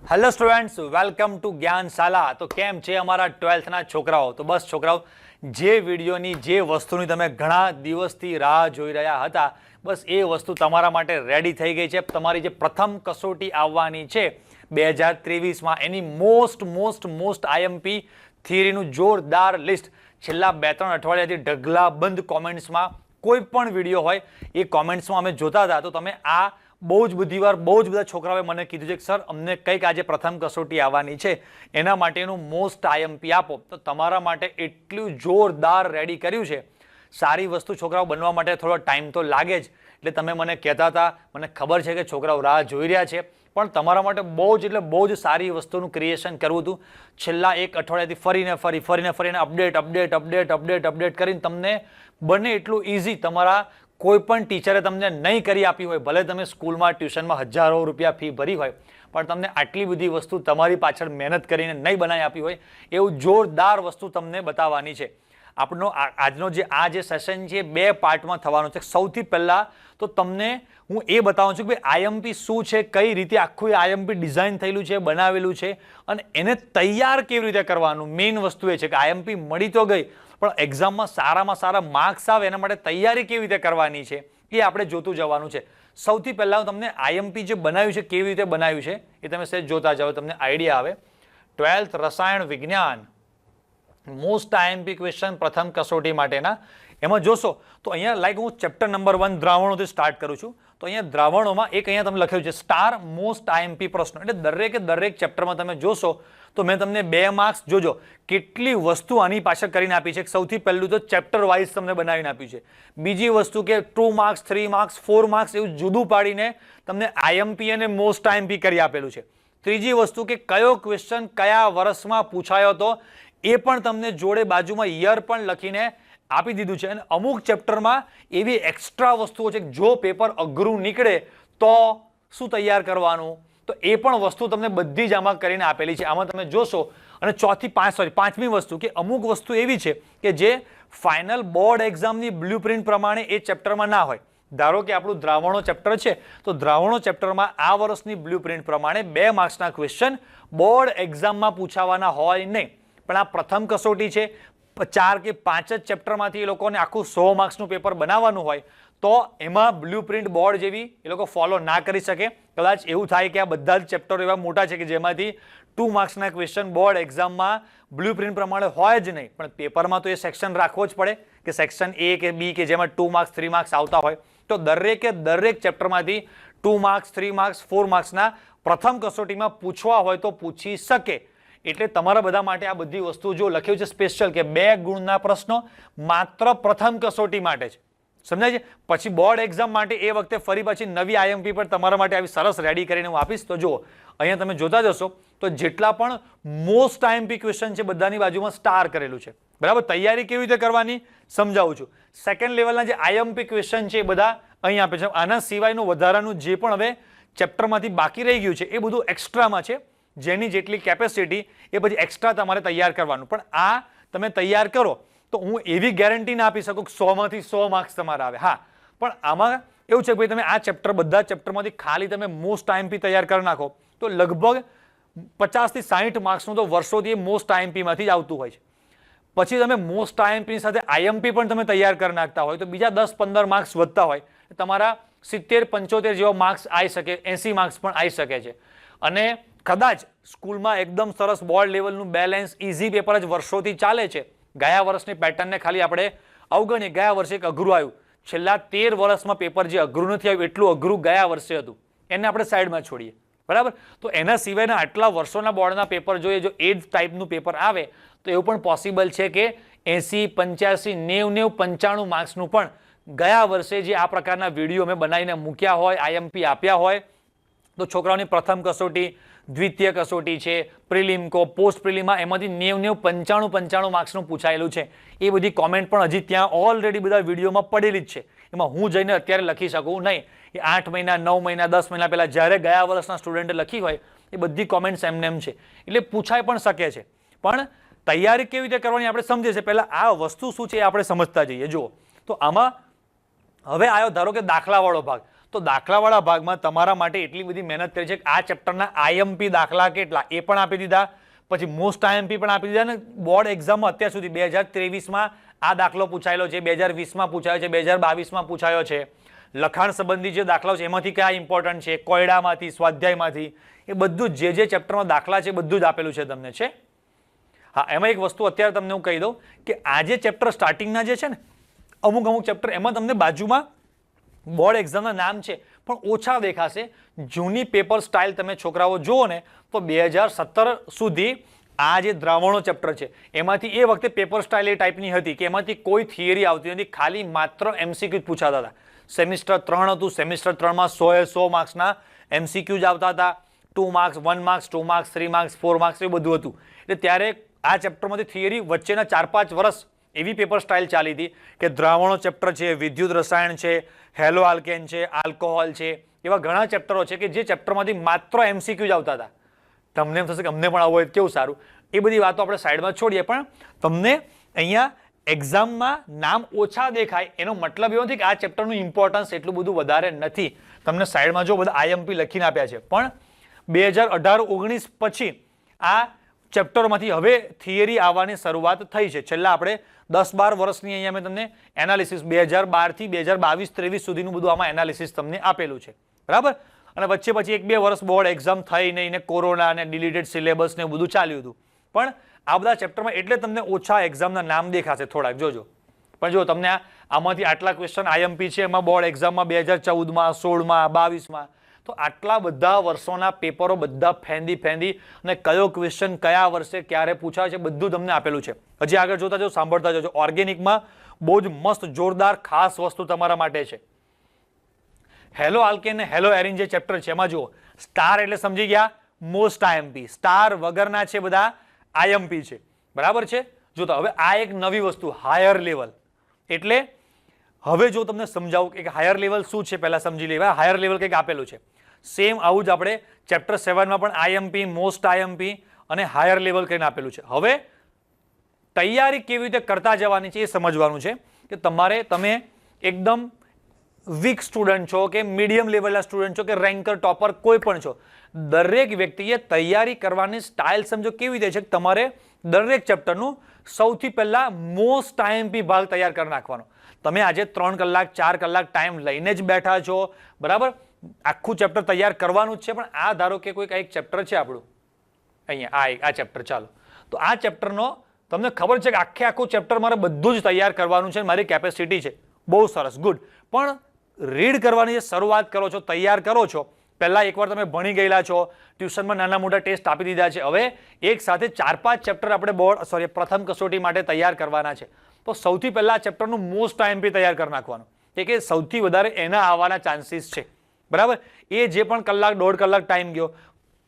Hello students, welcome to Gyanshala. તો કેમ છે અમારા 12th ના છોકરાઓ? તો બસ છોકરાઓ, જે વિડીયોની જે વસ્તુની તમે ઘણા દિવસથી રાહ જોઈ રહ્યા હતા, બસ એ વસ્તુ તમારા માટે રેડી થઈ ગઈ છે। તમારી જે પ્રથમ કસોટી આવવાની છે 2023માં, એની મોસ્ટ આઈએમપી થિયરીનું જોરદાર લિસ્ટ છેલ્લા 2-3 અઠવાડિયાથી ઢગલાબંધ કોમેન્ટ્સમાં કોઈ પણ વિડીયો હોય એ કોમેન્ટ્સમાં અમે જોતા હતા। તો તમે આ બહુ જ બધા છોકરાઓએ મને કીધું છે કે સર અમને કંઈક આજે પ્રથમ કસોટી આવવાની છે એના માટેનું મોસ્ટ આઈએમપી આપો। તો તમારા માટે એટલું જોરદાર રેડી કર્યું છે। સારી વસ્તુ છોકરાઓ બનવા માટે થોડો ટાઈમ તો લાગે જ, એટલે તમે મને કહેતા હતા, મને ખબર છે કે છોકરાઓ રાહ જોઈ રહ્યા છે, પણ તમારા માટે બહુ જ સારી વસ્તુનું ક્રિએશન કરવું હતું। છેલ્લા એક અઠવાડિયાથી ફરીને અપડેટ કરીને તમને બને એટલું ઇઝી તમારા કોઈ પણ ટીચરે તમને નહીં કરી આપી હોય, ભલે તમે સ્કૂલમાં ટ્યુશનમાં હજારો રૂપિયા ફી ભરી હોય, પણ તમને આટલી બધી વસ્તુ તમારી પાછળ મહેનત કરીને નહીં બનાવી આપી હોય એવું જોરદાર વસ્તુ તમને બતાવવાની છે। આજનો જે સેશન છે 2 પાર્ટમાં થવાનો છે। સૌથી પહેલા તો તમને હું એ બતાવું છું કે આઈએમપી શું છે, કઈ રીતે આખું આઈએમપી ડિઝાઇન થયેલું છે, બનાવેલું છે, અને એને તૈયાર કેવી રીતે કરવાનું। મેઇન વસ્તુ એ છે કે આઈએમપી મળી તો ગઈ, પણ એક્ઝામમાં સારામાં સારા માર્ક્સ આવે એના માટે તૈયારી કેવી રીતે કરવાની છે એ આપણે જોતું જવાનું છે। સૌથી પહેલા હું તમને આઈએમપી જે બનાવ્યું છે, કેવી રીતે બનાવ્યું છે એ તમે સહેજ જોતા જાઓ, તમને આઈડિયા આવે। 12th રસાયણ વિજ્ઞાન મોસ્ટ આઈએમપી ક્વેશ્ચન પ્રથમ કસોટી માટેના, એમાં જોશો તો અહીંયા લાઈક હું ચેપ્ટર નંબર 1 દ્રાવણોથી સ્ટાર્ટ કરું છું। તો અહીંયા દ્રાવણોમાં એક અહીંયા તમે લખ્યું છે સ્ટાર મોસ્ટ આઈએમપી પ્રશ્નો, એટલે દરેક ચેપ્ટરમાં તમે જોશો તો મેં તમને 2 માર્ક્સ, જોજો કેટલી વસ્તુ આની પાછળ કરીને આપી છે। સૌથી પહેલું તો ચેપ્ટર વાઇઝ તમને બનાવીને આપ્યું છે। બીજી વસ્તુ કે 2 માર્ક્સ, 3 માર્ક્સ, 4 માર્ક્સ એવું જુદું પાડીને તમને આઈએમપી અને મોસ્ટ આઈએમપી કરી આપેલું છે। ત્રીજી વસ્તુ કે કયો ક્વેશ્ચન કયા વર્ષમાં પૂછાયો હતો એ પણ તમને જોડે બાજુમાં યર પણ લખીને આપી દીધું છે। અને અમુક ચેપ્ટરમાં એવી એક્સ્ટ્રા વસ્તુઓ છે કે જો પેપર અઘરું નીકળે તો શું તૈયાર કરવાનું, તો એ પણ વસ્તુ તમને બધી જ આમાં કરીને આપેલી છે। આમાં તમે જોશો। અને પાંચમી વસ્તુ કે અમુક વસ્તુ એવી છે કે જે ફાઇનલ બોર્ડ એક્ઝામની બ્લુપ્રિન્ટ પ્રમાણે એ ચેપ્ટરમાં ના હોય। ધારો કે આપણું દ્રાવણો ચેપ્ટર છે, તો દ્રાવણો ચેપ્ટરમાં આ વર્ષની બ્લુપ્રિન્ટ પ્રમાણે 2 માર્ક્સના ક્વેશ્ચન બોર્ડ એક્ઝામમાં પૂછાવાના હોય નહીં, પણ આ પ્રથમ કસોટી છે, 4 કે 5 જ ચેપ્ટરમાંથી એ લોકોને આખું 100 માર્ક્સનું પેપર બનાવવાનું હોય, તો એમાં બ્લુપ્રિન્ટ બોર્ડ જેવી એ લોકો ફોલો ના કરી શકે। કદાચ એવું થાય કે આ બધા જ ચેપ્ટરો એવા મોટા છે કે જેમાંથી 2 માર્ક્સના ક્વેશ્ચન બોર્ડ એક્ઝામમાં બ્લુપ્રિન્ટ પ્રમાણે હોય જ નહીં, પણ પેપરમાં તો એ સેક્શન રાખવો જ પડે કે સેક્શન A કે B કે જેમાં 2 માર્ક્સ 3 માર્ક્સ આવતા હોય, તો દરેક ચેપ્ટરમાંથી 2 માર્ક્સ 3 માર્ક્સ 4 માર્ક્સના પ્રથમ કસોટીમાં પૂછવા હોય તો પૂછી શકે। એટલે તમારા બધા માટે આ બધી વસ્તુ જો લખ્યું છે સ્પેશિયલ કે 2 ગુણના પ્રશ્નો માત્ર પ્રથમ કસોટી માટે છે, સમજાય છે। પછી બોર્ડ એક્ઝામ માટે એ વખતે ફરી પાછી નવી આઈએમપી પર તમારા માટે આવી સરસ રેડી કરીને હું આપીશ। તો જુઓ અહીંયા તમે જોતા જશો તો જેટલા પણ મોસ્ટ આઈએમપી ક્વેશ્ચન છે બધાની બાજુમાં સ્ટાર કરેલું છે, બરાબર। તૈયારી કેવી રીતે કરવાની સમજાવું છું। સેકન્ડ લેવલના જે આઈએમપી ક્વેશ્ચન છે એ બધા અહીં આપે છે। આના સિવાયનું વધારાનું જે પણ હવે ચેપ્ટરમાંથી બાકી રહી ગયું છે એ બધું એક્સ્ટ્રામાં છે, જેની જેટલી કેપેસિટી એ પછી એક્સ્ટ્રા તમારે તૈયાર કરવાનું। પણ આ તમે તૈયાર કરો તો હું એવી ગેરંટી ના આપી શકું કે 100માંથી 100 માર્ક્સ તમારા આવે, હા, પણ આમાં એવું છે કે ભાઈ તમે આ બધા ચેપ્ટરમાંથી ખાલી તમે મોસ્ટ આઈએમપી તૈયાર કરી નાખો તો લગભગ 50 થી 60 માર્ક્સનું તો વર્ષોથી મોસ્ટ આઈએમપીમાંથી જ આવતું હોય છે। પછી તમે મોસ્ટ આઈએમપીની સાથે આઈએમપી પણ તમે તૈયાર કરી નાખતા હોય તો બીજા 10-15 માર્ક્સ વધતા હોય, તમારા 70-75 જેવા માર્ક્સ આવી શકે, 80 માર્ક્સ પણ આવી શકે છે। અને કદાચ સ્કૂલમાં એકદમ સરસ બોર્ડ લેવલનું બેલેન્સ ઇઝી પેપર જ વર્ષોથી ચાલે છે, ગયા વર્ષની પેટર્નને ખાલી આપણે અવગણીએ। ગયા વર્ષે એક અઘરું આવ્યું, છેલ્લા 13 વર્ષમાં પેપર જે અઘરું નથી આવ્યું એટલું અઘરું ગયા વર્ષે હતું, એને આપણે સાઈડમાં છોડીએ, બરાબર। તો એના સિવાયના આટલા વર્ષોના બોર્ડના પેપર જોઈએ, જો એ જ ટાઈપનું પેપર આવે તો એવું પણ પોસિબલ છે કે 80, 85, 90, 95 માર્ક્સનું પણ ગયા વર્ષે જે આ પ્રકારના વિડીયો મેં બનાવીને મૂક્યા હોય, આઈએમપી આપ્યા હોય, તો છોકરાઓની પ્રથમ કસોટી, દ્વિતીય કસોટી છે, પ્રિલિમ કો પોસ્ટ પ્રિલિમમાં એમાંથી 90, 95 માર્ક્સનું પૂછાયેલું છે। એ બધી કોમેન્ટ પણ હજી ત્યાં ઓલરેડી બધા વિડીયોમાં પડેલી જ છે, એમાં હું જઈને અત્યારે લખી શકું નહીં। એ 8 મહિના 9 મહિના 10 મહિના પહેલા જ્યારે ગયા વર્ષના સ્ટુડન્ટે લખી હોય એ બધી કોમેન્ટ્સ એમ છે, એટલે પૂછાઈ પણ શકે છે। પણ તૈયારી કેવી રીતે કરવાની આપણે સમજીએ છીએ, પહેલા આ વસ્તુ શું છે એ આપણે સમજતા જઈએ। જુઓ તો આમાં હવે આવ્યો ધારો કે દાખલાવાળો ભાગ, તો દાખલાવાળા ભાગમાં તમારા માટે એટલી બધી મહેનત કરી છે કે આ ચેપ્ટરના આઈએમપી દાખલા કેટલા એ પણ આપી દીધા, પછી મોસ્ટ આઈએમપી પણ આપી દીધા, ને બોર્ડ એક્ઝામમાં અત્યાર સુધી 2023માં આ દાખલો પૂછાયેલો છે, 2020માં પૂછાયો છે, 2022માં પૂછાયો છે. લખાણ સંબંધી જે દાખલાઓ છે એમાંથી કયા ઇમ્પોર્ટન્ટ છે, કોયડામાંથી, સ્વાધ્યાયમાંથી, એ બધું જે ચેપ્ટરમાં દાખલા છે બધું જ આપેલું છે તમને છે. હા, એમાં એક વસ્તુ અત્યારે તમને હું કહી દઉં કે આ જે ચેપ્ટર સ્ટાર્ટિંગના જે છે ને અમુક ચેપ્ટર એમાં તમને બાજુમાં બોર્ડ એક્ઝામના નામ છે પણ ઓછા દેખાશે. જૂની પેપર સ્ટાઇલ તમે છોકરાઓ જુઓ ને તો 2017 સુધી આ જે દ્રાવણો ચેપ્ટર છે એમાંથી એ વખતે પેપર સ્ટાઇલ એ ટાઈપની હતી કે એમાંથી કોઈ થિયરી આવતી નથી, ખાલી માત્ર એમસીક્યુ પૂછાતા હતા. સેમિસ્ટર 3 હતું, સેમિસ્ટર 3માં 100 માર્ક્સના એમસીક્યુ જ આવતા હતા. 2 marks, 1 marks, 2 marks, 3 marks, 4 marks એ બધું હતું. એટલે ત્યારે આ ચેપ્ટરમાંથી થિયરી વચ્ચેના 4-5 વર્ષ એવી પેપર સ્ટાઇલ ચાલી હતી કે દ્રાવણો ચેપ્ટર છે, વિદ્યુત રસાયણ છે, હેલો આલ્કેન છે, આલ્કોહોલ છે, એવા ઘણા ચેપ્ટરો છે કે જે ચેપ્ટરમાંથી માત્ર એમસીક્યુ જ આવતા હતા. તમને એમ થશે કે અમને પણ આવું હોય કેવું સારું, એ બધી વાતો આપણે સાઈડમાં છોડીએ, પણ તમને અહીંયા એક્ઝામમાં નામ ઓછા દેખાય એનો મતલબ એવો નથી કે આ ચેપ્ટરનું ઇમ્પોર્ટન્સ એટલું બધું વધારે નથી. તમને સાઈડમાં જો બધા આઈએમપી લખીને આપ્યા છે, પણ 2018-19 પછી આ ચેપ્ટરમાંથી હવે થિયરી આવવાની શરૂઆત થઈ છે. છેલ્લા આપણે 10-12 વર્ષની અહીંયા મેં તમને એનાલિસિસ 2012થી 2022-23 સુધીનું બધું આમાં એનાલિસિસ તમને આપેલું છે, બરાબર. અને વચ્ચે પછી 1-2 વર્ષ બોર્ડ એક્ઝામ થઈ નહીં ને કોરોના ને ડિલીટેડ સિલેબસ ને બધું ચાલ્યું હતું, પણ આ બધા ચેપ્ટરમાં એટલે તમને ઓછા એક્ઝામના નામ દેખાશે થોડાક, જોજો. પણ જો તમને આમાંથી આટલા ક્વેશ્ચન આઈએમપી છે એમાં બોર્ડ એક્ઝામમાં 2014માં, 16માં, 22માં, તો આટલા બધા વર્ષોના પેપરો બધા ફેંદી અને કયો ક્વેશ્ચન કયા વર્ષે ક્યારે પૂછાય છે બધું તમને આપેલું છે. હજી આગળ જોતા જાઓ, સાંભળતા જજો. ઓર્ગેનિકમાં બહુ જ મસ્ત જોરદાર ખાસ વસ્તુ તમારા માટે છે. હેલો આલ્કેન ને હેલો એરિન જે ચેપ્ટર છે એમાં જુઓ, સ્ટાર એટલે સમજી ગયા મોસ્ટ આઈએમપી, સ્ટાર વગરના છે બધા આઈએમપી છે, બરાબર છે. જો તો હવે આ એક નવી વસ્તુ હાયર લેવલ, એટલે હવે જો તમને સમજાવું કે હાયર લેવલ શું છે પહેલા સમજી લેવા. હાયર લેવલ કંઈક આપેલું છે, સેમ આવું જ આપણે ચેપ્ટર 7માં પણ આઈએમપી, મોસ્ટ આઈએમપી અને હાયર લેવલ કરીને આપેલું છે. હવે તૈયારી કેવી રીતે કરતા જવાની છે એ સમજવાનું છે કે તમે એકદમ વીક સ્ટુડન્ટ છો કે મીડિયમ લેવલના સ્ટુડન્ટ છો કે રેન્કર ટોપર કોઈ પણ છો, દરેક વ્યક્તિએ તૈયારી કરવાની સ્ટાઇલ સમજો કેવી રીતે છે કે તમારે દરેક ચેપ્ટરનું સૌથી પહેલા મોસ્ટ આઈએમપી ભાગ તૈયાર કરી નાખવાનો. તમે આજે 3 કલાક 4 કલાક ટાઈમ લઈને જ બેઠા છો, બરાબર. આખું ચેપ્ટર તૈયાર કરવાનું જ છે, પણ આ ધારો કે કોઈ એક ચેપ્ટર છે આપણું અહીંયા આ ચેપ્ટર, ચાલો તો આ ચેપ્ટરનો તમને ખબર છે કે આખું ચેપ્ટર મારે બધું જ તૈયાર કરવાનું છે, મારી કેપેસિટી છે, બહુ સરસ, ગુડ. પણ રીડ કરવાની જે શરૂઆત કરો છો, તૈયાર કરો છો, પહેલા એકવાર તમે ભણી ગયેલા છો, ટ્યુશનમાં નાના મોટા ટેસ્ટ આપી દીધા છે, હવે એક સાથે 4-5 ચેપ્ટર આપણે પ્રથમ કસોટી માટે તૈયાર કરવાના છે. તો સૌથી પહેલા આ ચેપ્ટરનું મોસ્ટ આઈએમપી તૈયાર કરી નાખવાનું, કે સૌથી વધારે એના આવવાના ચાન્સીસ છે, બરાબર. એ જે પણ કલાક 1.5 કલાક ટાઈમ ગયો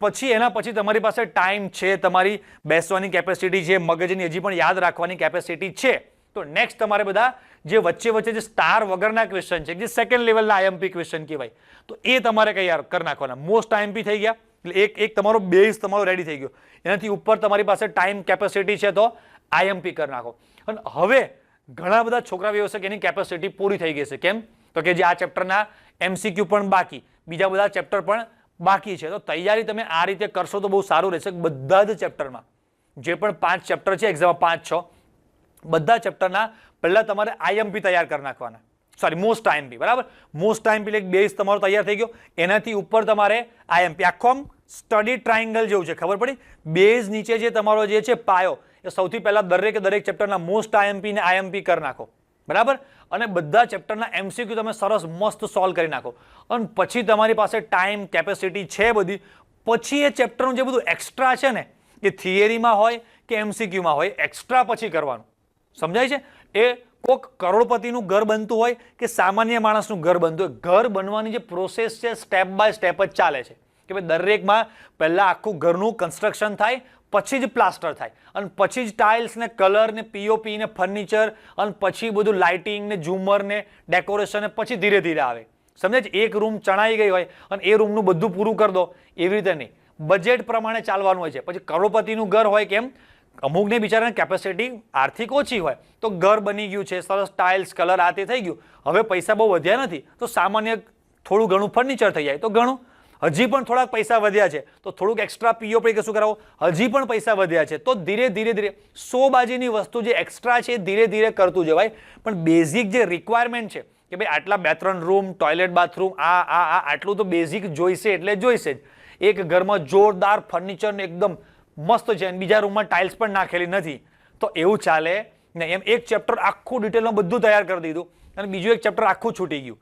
પછી એના પછી તમારી પાસે ટાઈમ છે, તમારી બેસવાની કેપેસિટી છે, મગજની હજી પણ યાદ રાખવાની કેપેસિટી છે, તો નેક્સ્ટ તમારે બધા જે વચ્ચે જે સ્ટાર વગરના ક્વેશ્ચન છે, જે સેકન્ડ લેવલના આઈએમપી ક્વેશ્ચન કહેવાય, તો એ તમારે તૈયાર કરી નાખવાના. મોસ્ટ આઈએમપી થઈ ગયા એટલે એક તમારો બેઝ તમારો રેડી થઈ ગયો. એનાથી ઉપર તમારી પાસે ટાઈમ કેપેસિટી છે તો આઈએમપી કરી નાખો. અને હવે ઘણા બધા છોકરા વ્યવસાયિક એની કેપેસિટી પૂરી થઈ ગઈ છે. કેમ? તો કે જે આ ચેપ્ટરના એમસીક્યુ પણ બાકી, બીજા બધા ચેપ્ટર પણ બાકી છે. તો તૈયારી તમે આ રીતે કરશો તો બહુ સારું રહેશે. બધા જ ચેપ્ટરમાં જે પણ 5 ચેપ્ટર છે એક્ઝામમાં 5-6 બધા ચેપ્ટરના પહેલા તમારે આઈએમપી તૈયાર કરી નાખવાના, સોરી મોસ્ટ આઈએમપી, બરાબર. મોસ્ટ આઈએમપી એટલે બેઝ તમારો તૈયાર થઈ ગયો, એનાથી ઉપર તમારે આઈએમપી. આખો આમ સ્ટડી ટ્રાયંગલ જેવું છે, ખબર પડી? બેઝ નીચે જે તમારો જે છે પાયો, એ સૌથી પહેલા દરેક ચેપ્ટરના મોસ્ટ આઈએમપી ને આઈએમપી કરી નાખો, બરાબર. અને બધા ચેપ્ટરના એમસીક્યુ તમે સરસ મસ્ત સોલ્વ કરી નાખો. અને પછી તમારી પાસે ટાઈમ કેપેસિટી છે બધી, પછી એ ચેપ્ટરનું જે બધું એક્સ્ટ્રા છે ને, એ થિયરીમાં હોય કે એમસીક્યુમાં હોય, એક્સ્ટ્રા પછી કરવાનું. સમજાય છે? એ કોક કરોડપતિનું ઘર બનતું હોય કે સામાન્ય માણસનું ઘર બનતું હોય, ઘર બનવાની જે પ્રોસેસ છે સ્ટેપ બાય સ્ટેપ જ ચાલે છે. કે ભાઈ દરેકમાં પહેલા આખું ઘરનું કન્સ્ટ્રક્શન થાય, પછી જ પ્લાસ્ટર થાય, અને પછી જ ટાઇલ્સ ને કલર ને પીઓપી ને ફર્નિચર, અને પછી બધું લાઇટિંગ ને ઝુમર ને ડેકોરેશન ને પછી ધીરે ધીરે આવે. સમજે છે? એક રૂમ ચણાઈ ગઈ હોય અને એ રૂમનું બધું પૂરું કરી દો, એવી રીતે નહીં, બજેટ પ્રમાણે ચાલવાનું હોય છે. પછી કરોડપતિનું ઘર હોય, કેમ? અમુકને બિચારાને કેપેસિટી આર્થિક ઓછી હોય, તો ઘર બની ગયું છે સરસ, ટાઇલ્સ કલર આ તે થઈ ગયું, હવે પૈસા બહુ વધ્યા નથી, તો સામાન્ય થોડું ઘણું ફર્નિચર થઈ જાય તો ઘણું, હજી પણ થોડાક પૈસા વધ્યા છે તો થોડુંક એક્સ્ટ્રા પીઓ પૈકી શું કરાવો, હજી પણ પૈસા વધ્યા છે તો ધીરે ધીરે ધીરે 100 બાજીની વસ્તુ જે એક્સ્ટ્રા છે ધીરે ધીરે કરતું જવાય. પણ બેઝિક જે રિક્વાયરમેન્ટ છે કે ભાઈ આટલા 2-3 રૂમ, ટોયલેટ, બાથરૂમ, આટલું તો બેઝિક જોઈશે એટલે જોઈશે જ. એક ઘરમાં જોરદાર ફર્નિચર ને એકદમ મસ્ત છે અને બીજા રૂમમાં ટાઇલ્સ પણ નાખેલી નથી તો એવું ચાલે નહીં. એમ એક ચેપ્ટર આખું ડિટેલમાં બધું તૈયાર કરી દીધું અને બીજું એક ચેપ્ટર આખું છૂટી ગયું,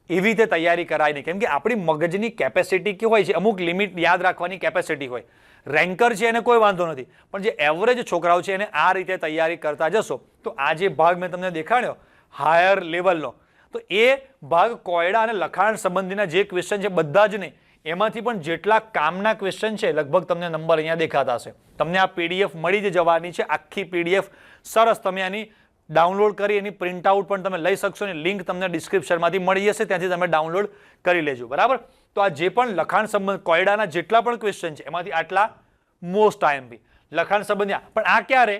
એવી રીતે તૈયારી કરાય નહીં. કેમ કે આપણી મગજની કેપેસિટી કેવી હોય છે, અમુક લિમિટ યાદ રાખવાની કેપેસિટી હોય. રેન્કર છે એને કોઈ વાંધો નથી, પણ જે એવરેજ છોકરાઓ છે એને આ રીતે તૈયારી કરતા જશો તો આ જે ભાગ મેં તમને દેખાડ્યો હાયર લેવલનો, તો એ ભાગ કોયડા અને લખાણ સંબંધીના જે ક્વેશ્ચન છે બધા જ નહીં, એમાંથી પણ જેટલા કામના ક્વેશ્ચન છે લગભગ તમને નંબર અહીંયા દેખાતા હશે. તમને આ પીડીએફ મળી જ જવાની છે, આખી પીડીએફ સરસ. તમે આની ડાઉનલોડ કરી એની પ્રિન્ટ આઉટ પણ તમે લઈ શકશો અને લિંક તમને ડિસ્ક્રિપ્શનમાંથી મળી જશે, ત્યાંથી તમે ડાઉનલોડ કરી લેજો. બરાબર, તો આ જે પણ લખાણ સંબંધ કોયડાના જેટલા પણ ક્વેશ્ચન છે એમાંથી આટલા મોસ્ટ આઈએમપી લખાણ સંબંધી. પણ આ ક્યારે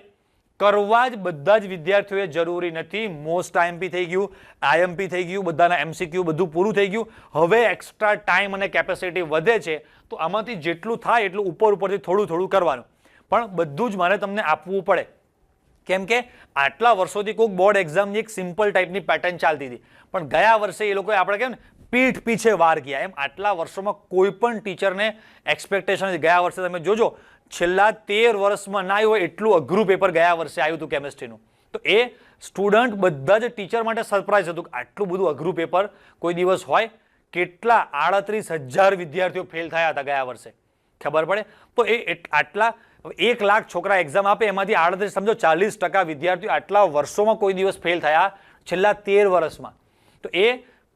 કરવા જ બધા જ વિદ્યાર્થીઓએ જરૂરી નથી. મોસ્ટ આઈએમપી થઈ ગયું, આઈએમપી થઈ ગયું, બધાના એમસીક્યુ બધું પૂરું થઈ ગયું. હવે એક્સ્ટ્રા ટાઈમ અને કેપેસિટી વધે છે તો આમાંથી જેટલું થાય એટલું ઉપરથી થોડું થોડું કરવાનું. પણ બધું જ મારે તમને આપવું પડે કેમ કે આટલા વર્ષોથી કોઈક બોર્ડ એક્ઝામની એક સિમ્પલ ટાઈપની પેટર્ન ચાલતી હતી, પણ ગયા વર્ષે એ લોકોએ આપણે કહેવાય ને પીઠ પીછે વાર ગયા. એમ આટલા વર્ષોમાં કોઈ પણ ટીચરને એક્સપેક્ટેશન નથી. ગયા વર્ષે તમે જોજો છેલ્લા 13 વર્ષમાં ના આવ્યું હોય એટલું અઘરું પેપર ગયા વર્ષે આવ્યું હતું કેમેસ્ટ્રીનું. તો એ સ્ટુડન્ટ બધા જ ટીચર માટે સરપ્રાઈઝ હતું કે આટલું બધું અઘરું પેપર કોઈ દિવસ હોય. કેટલા 38,000 વિદ્યાર્થીઓ ફેલ થયા હતા ગયા વર્ષે, ખબર પડે? તો એ આટલા 1 લાખ છોકરા એક્ઝામ આપે એમાંથી 38 સમજો 40% વિદ્યાર્થીઓ આટલા વર્ષોમાં કોઈ દિવસ ફેલ થયા છેલ્લા 13 વર્ષમાં. તો એ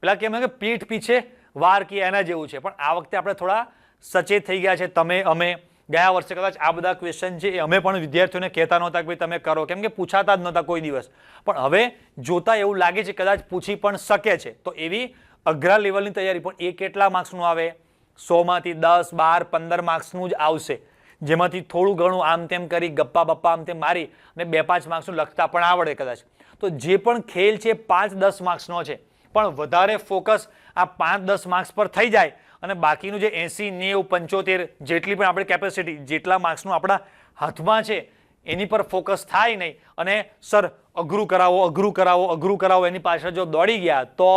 પેલા કેમ કે પીઠ પીછે વાર કે એના જેવું છે. પણ આ વખતે આપણે થોડા સચેત થઈ ગયા છે. તમે અમે ગયા વર્ષે કદાચ આ બધા ક્વેશ્ચન છે એ અમે પણ વિદ્યાર્થીઓને કહેતા નહોતા કે ભાઈ તમે કરો, કેમ કે પૂછાતા જ નહોતા કોઈ દિવસ. પણ હવે જોતા એવું લાગે છે કદાચ પૂછી પણ શકે છે. તો એવી અઘરા લેવલની તૈયારી. પણ એ કેટલા માર્ક્સનું આવે? 100માંથી 10, 12, 15 માર્ક્સનું જ આવશે, જેમાંથી થોડું ઘણું આમ તેમ કરી ગપ્પા બપ્પા આમ તેમ મારી અને 2-5 માર્ક્સનું લખતા પણ આવડે કદાચ. તો જે પણ ખેલ છે 5-10 માર્ક્સનો છે, પણ વધારે ફોકસ આ 5-10 માર્ક્સ પર થઈ જાય અને બાકીનું જે 80, 90, 75 જેટલી પણ આપણી કેપેસિટી જેટલા માર્ક્સનું આપણા હાથમાં છે એની પર ફોકસ થાય નહીં અને સર અઘરું કરાવો અઘરું કરાવો અઘરું કરાવો એની પાછળ જો દોડી ગયા તો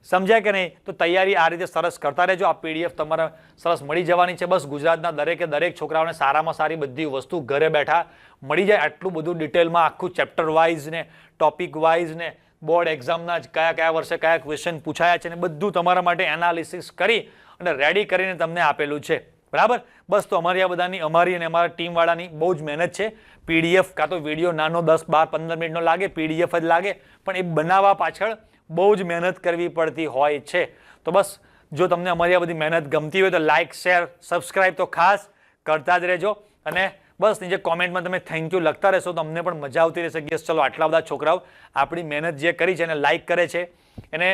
સમજાય કે નહીં? તો તૈયારી આ રીતે સરસ કરતા રહેજો. આ પીડીએફ તમારે સરસ મળી જવાની છે. બસ ગુજરાતના દરેકે દરેક છોકરાઓને સારામાં સારી બધી વસ્તુ ઘરે બેઠા મળી જાય. આટલું બધું ડિટેલમાં આખું ચેપ્ટર વાઇઝ ને ટોપિક વાઇઝ ને બોર્ડ એક્ઝામના જ કયા વર્ષે કયા ક્વેશ્ચન પૂછાયા છે ને બધું તમારા માટે એનાલિસિસ કરી અને રેડી કરીને તમને આપેલું છે. બરાબર, બસ તો અમારી આ બધાની અમારી અને અમારા ટીમવાળાની બહુ જ મહેનત છે. પીડીએફ કાં તો વિડીયો નાનો 10, 12, 15 મિનિટનો લાગે, પીડીએફ જ લાગે, પણ એ બનાવવા પાછળ બહુ જ મહેનત કરવી પડતી હોય છે. તો બસ જો તમને અમારી આ બધી મહેનત ગમતી હોય તો લાઇક, શેર, સબસ્ક્રાઇબ તો ખાસ કરતા જ રહેજો. અને બસ નીચે કોમેન્ટમાં તમે થેન્ક યુ લખતા રહેશો તો અમને પણ મજા આવતી રહેશે કે ચલો આટલા બધા છોકરાઓ આપણી મહેનત જે કરી છે એને લાઇક કરે છે, એને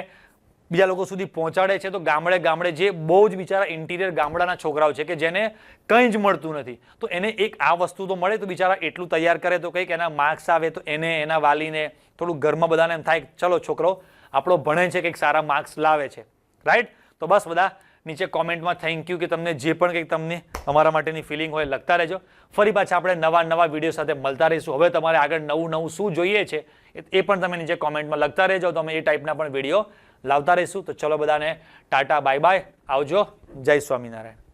બીજા લોકો સુધી પહોંચાડે છે. તો ગામડે ગામડે જે બહુ જ બિચારા ઇન્ટિરિયર ગામડાના છોકરાઓ છે કે જેને કંઈ જ મળતું નથી, તો એને એક આ વસ્તુ તો મળે તો બિચારા એટલું તૈયાર કરે તો કંઈક એના માર્ક્સ આવે તો એને એના વાલીને થોડું ઘરમાં બધાને એમ થાય ચલો છોકરો આપણો ભણે છે, કંઈક સારા માર્ક્સ લાવે છે. રાઈટ? તો બસ બધા નીચે કોમેન્ટમાં થેન્ક યુ કે તમને જે પણ કંઈક તમને અમારા માટેની ફિલિંગ હોય લખતા રહેજો. ફરી પાછા આપણે નવા વિડીયો સાથે મળતા રહીશું. હવે તમારે આગળ નવું શું જોઈએ છે એ પણ તમે નીચે કોમેન્ટમાં લખતા રહેજો, તો અમે એ ટાઈપના પણ વિડીયો લાવતા રહીશું. તો ચલો બધાને ટાટા, બાય બાય, આવજો, જય સ્વામિનારાયણ.